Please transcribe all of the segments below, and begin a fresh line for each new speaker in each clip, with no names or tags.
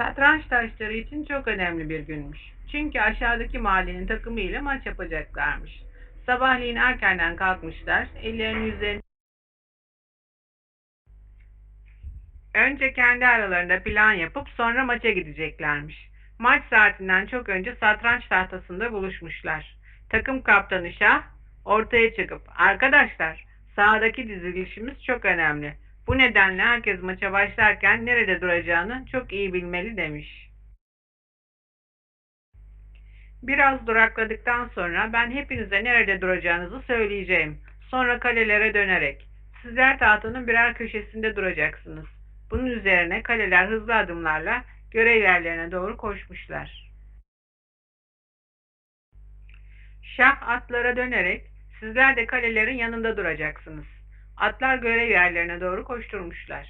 Satranç taşları için çok önemli bir günmüş. Çünkü aşağıdaki mahallenin takımı ile maç yapacaklarmış. Sabahleyin erkenden kalkmışlar, ellerini yüzlerine... Önce kendi aralarında plan yapıp sonra maça gideceklermiş. Maç saatinden çok önce satranç tahtasında buluşmuşlar. Takım kaptanı Şah ortaya çıkıp, "Arkadaşlar, sahadaki dizilişimiz çok önemli. Bu nedenle herkes maça başlarken nerede duracağını çok iyi bilmeli," demiş. Biraz durakladıktan sonra ben hepinize nerede duracağınızı söyleyeceğim. Sonra kalelere dönerek, "Sizler tahtanın birer köşesinde duracaksınız." Bunun üzerine kaleler hızlı adımlarla görev yerlerine doğru koşmuşlar. Şah atlara dönerek, "Sizler de kalelerin yanında duracaksınız." Atlar görev yerlerine doğru koşturmuşlar.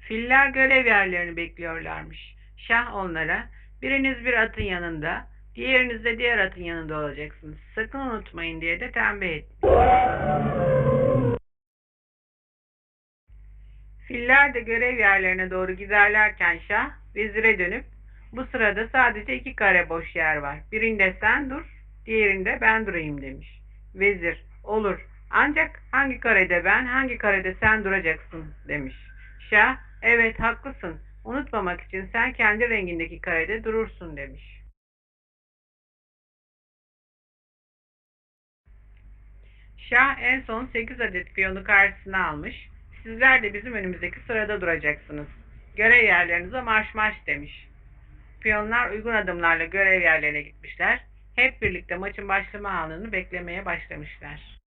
Filler görev yerlerini bekliyorlarmış. Şah onlara, "Biriniz bir atın yanında, diğeriniz de diğer atın yanında olacaksınız. Sakın unutmayın," diye de tembih etmiş. Filler de görev yerlerine doğru giderlerken Şah vezire dönüp, "Bu sırada sadece 2 kare boş yer var. Birinde sen dur, diğerinde ben durayım," demiş. Vezir, "Olur. Ancak hangi karede ben, hangi karede sen duracaksın," demiş. Şah, "Evet, haklısın. Unutmamak için sen kendi rengindeki karede durursun," demiş. Şah en son 8 adet piyonu karşısına almış. "Sizler de bizim önümüzdeki sırada duracaksınız. Görev yerlerinize marş marş," demiş. Piyonlar uygun adımlarla görev yerlerine gitmişler. Hep birlikte maçın başlama anını beklemeye başlamışlar.